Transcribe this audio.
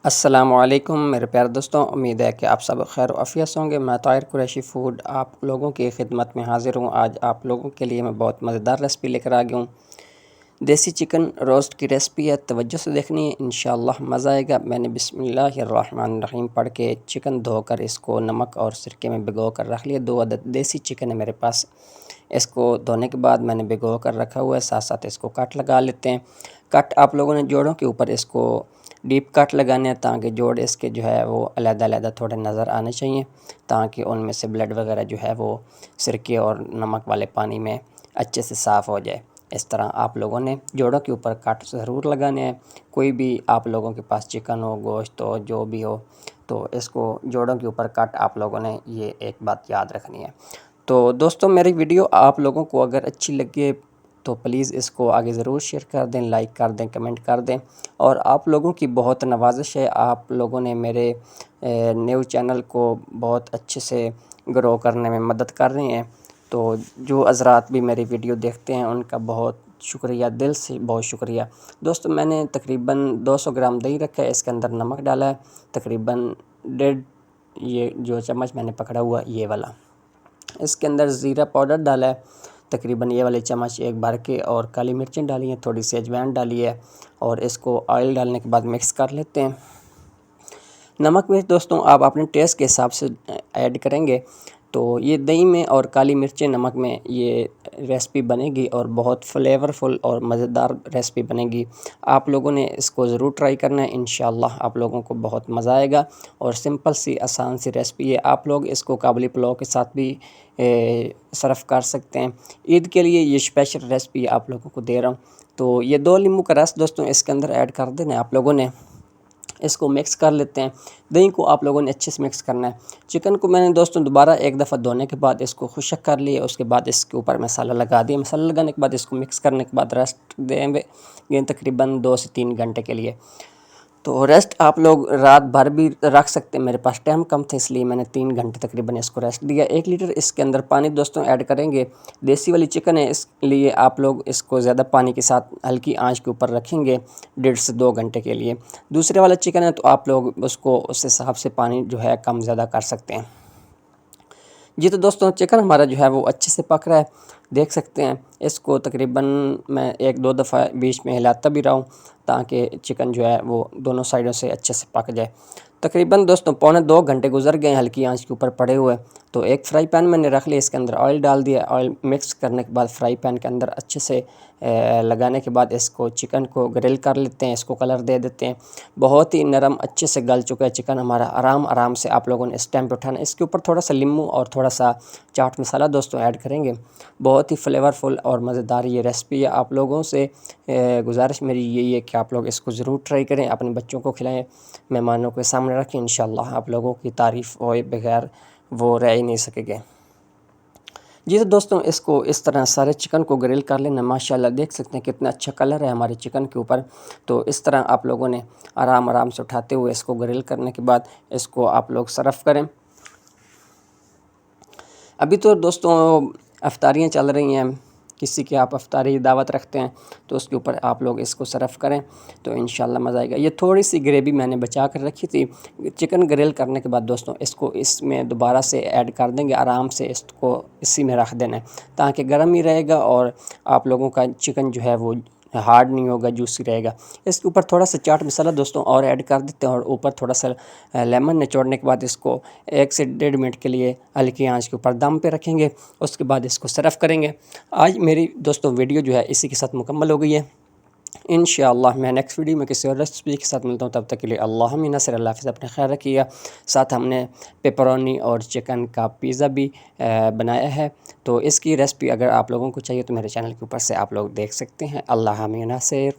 अस्सलामुअलैकुम मेरे प्यारे दोस्तों, उम्मीद है कि आप सब खैर आफियत से होंगे। मैं ताहिर कुरैशी फ़ूड आप लोगों की खिदमत में हाज़िर हूँ। आज आप लोगों के लिए मैं बहुत मज़ेदार रेसिपी लेकर आ गया हूँ। देसी चिकन रोस्ट की रेसिपी है, तवज्जो से देखनी है, इंशाअल्लाह मज़ा आएगा। मैंने बिस्मिल्लाहिर्रहमानिर्रहीम पढ़ के चिकन धोकर इसको नमक और सिरके में भिगो कर रख लिया। 2 अदद देसी चिकन है मेरे पास। इसको धोने के बाद मैंने भिगो कर रखा हुआ है, साथ साथ इसको कट लगा लेते हैं। कट आप लोगों ने जोड़ों के ऊपर इसको डीप कट लगाने हैं, ताकि जोड़ इसके जो है वो अलग-अलग थोड़े नज़र आने चाहिए, ताकि उनमें से ब्लड वगैरह जो है वो सिरके और नमक वाले पानी में अच्छे से साफ़ हो जाए। इस तरह आप लोगों ने जोड़ों के ऊपर कट ज़रूर लगाने हैं। कोई भी आप लोगों के पास चिकन हो, गोश्त हो, जो भी हो, तो इसको जोड़ों के ऊपर कट आप लोगों ने ये एक बात याद रखनी है। तो दोस्तों, मेरी वीडियो आप लोगों को अगर अच्छी लगे तो प्लीज़ इसको आगे ज़रूर शेयर कर दें, लाइक कर दें, कमेंट कर दें। और आप लोगों की बहुत नवाज़िश है, आप लोगों ने मेरे न्यू चैनल को बहुत अच्छे से ग्रो करने में मदद कर रहे हैं। तो जो हज़रात भी मेरी वीडियो देखते हैं उनका बहुत शुक्रिया, दिल से बहुत शुक्रिया। दोस्तों, मैंने तकरीबन 200 ग्राम दही रखा है, इसके अंदर नमक डाला है तकरीबन 1.5 ये जो चम्मच मैंने पकड़ा हुआ ये वाला। इसके अंदर ज़ीरा पाउडर डाला है तकरीबन ये वाले चम्मच 1 भर के, और काली मिर्चें डाली हैं, थोड़ी सी अजवाइन डाली है, और इसको ऑयल डालने के बाद मिक्स कर लेते हैं। नमक मिर्च दोस्तों आप अपने टेस्ट के हिसाब से ऐड करेंगे। तो ये दही में और काली मिर्चें नमक में ये रेसिपी बनेगी और बहुत फ्लेवरफुल और मज़ेदार रेसिपी बनेगी। आप लोगों ने इसको ज़रूर ट्राई करना है, इंशाअल्लाह आप लोगों को बहुत मज़ा आएगा। और सिंपल सी आसान सी रेसिपी है, आप लोग इसको काबुली पुलाव के साथ भी सर्व कर सकते हैं। ईद के लिए ये स्पेशल रेसिपी आप लोगों को दे रहा हूँ। तो ये 2 नींबू का रस दोस्तों इसके अंदर ऐड कर देना आप लोगों ने। इसको मिक्स कर लेते हैं। दही को आप लोगों ने अच्छे से मिक्स करना है। चिकन को मैंने दोस्तों दोबारा एक दफ़ा धोने के बाद इसको खुशक कर लिया, उसके बाद इसके ऊपर मसाला लगा दिया। मसाला लगाने के बाद इसको मिक्स करने के बाद रेस्ट देंगे तकरीबन 2 से 3 घंटे के लिए। तो रेस्ट आप लोग रात भर भी रख सकते हैं, मेरे पास टाइम कम था इसलिए मैंने 3 घंटे तकरीबन इसको रेस्ट दिया। 1 लीटर इसके अंदर पानी दोस्तों ऐड करेंगे। देसी वाली चिकन है इसलिए आप लोग इसको ज़्यादा पानी के साथ हल्की आंच के ऊपर रखेंगे 1.5 से 2 घंटे के लिए। दूसरे वाला चिकन है तो आप लोग उसको उस हिसाब से पानी जो है कम ज़्यादा कर सकते हैं। जी तो दोस्तों, चिकन हमारा जो है वो अच्छे से पक रहा है, देख सकते हैं। इसको तकरीबन मैं 1-2 दफ़ा बीच में हिलाता भी रहा हूँ, ताकि चिकन जो है वो दोनों साइडों से अच्छे से पक जाए। तकरीबन दोस्तों पौने 2 घंटे गुजर गए हल्की आंच के ऊपर पड़े हुए। तो एक फ्राई पैन मैंने रख लिया, इसके अंदर ऑयल डाल दिया। ऑयल मिक्स करने के बाद फ्राई पैन के अंदर अच्छे से लगाने के बाद इसको चिकन को ग्रिल कर लेते हैं, इसको कलर दे देते हैं। बहुत ही नरम अच्छे से गल चुका है चिकन हमारा। आराम आराम से आप लोगों ने इस टाइम पे उठाना है। इसके ऊपर थोड़ा सा नींबू और थोड़ा सा चाट मसाला दोस्तों ऐड करेंगे। बहुत ही फ्लेवरफुल और मज़ेदार ये रेसिपी है। आप लोगों से गुजारिश मेरी यही है कि आप लोग इसको ज़रूर ट्राई करें, अपने बच्चों को खिलाएं, मेहमानों के सामने रखें। इंशाअल्लाह आप लोगों की तारीफ़ होए बगैर वो रह ही नहीं सकेंगे। जी तो दोस्तों, इसको इस तरह सारे चिकन को ग्रिल कर लेना। माशाल्लाह देख सकते हैं कितना अच्छा कलर है हमारे चिकन के ऊपर। तो इस तरह आप लोगों ने आराम आराम से उठाते हुए इसको ग्रिल करने के बाद इसको आप लोग सर्व करें। अभी तो दोस्तों अफ्तारियाँ चल रही हैं, किसी की आप अफ्तारी दावत रखते हैं तो उसके ऊपर आप लोग इसको सर्व करें तो इंशाल्लाह मज़ा आएगा। ये थोड़ी सी ग्रेवी मैंने बचा कर रखी थी। चिकन ग्रिल करने के बाद दोस्तों इसको इसमें दोबारा से ऐड कर देंगे, आराम से इसको इसी में रख देना है, ताकि गर्म ही रहेगा और आप लोगों का चिकन जो है वो हार्ड नहीं होगा, जूसी रहेगा। इसके ऊपर थोड़ा सा चाट मसाला दोस्तों और ऐड कर देते हैं, और ऊपर थोड़ा सा लेमन निचोड़ने के बाद इसको 1 से 1.5 मिनट के लिए हल्की आंच के ऊपर दम पे रखेंगे। उसके बाद इसको सर्व करेंगे। आज मेरी दोस्तों वीडियो जो है इसी के साथ मुकम्मल हो गई है। इंशाअल्लाह मैं नेक्स्ट वीडियो में किसी और रेसिपी के साथ मिलता हूँ। तब तक के लिए अल्लाह मी नसर, अल्लाह हाफ़िज़, अपना ख्याल रखिएगा। साथ हमने पेपरोनी और चिकन का पिज़्ज़ा भी बनाया है। तो इसकी रेसिपी अगर आप लोगों को चाहिए तो मेरे चैनल के ऊपर से आप लोग देख सकते हैं। अल्लाह मी नसर।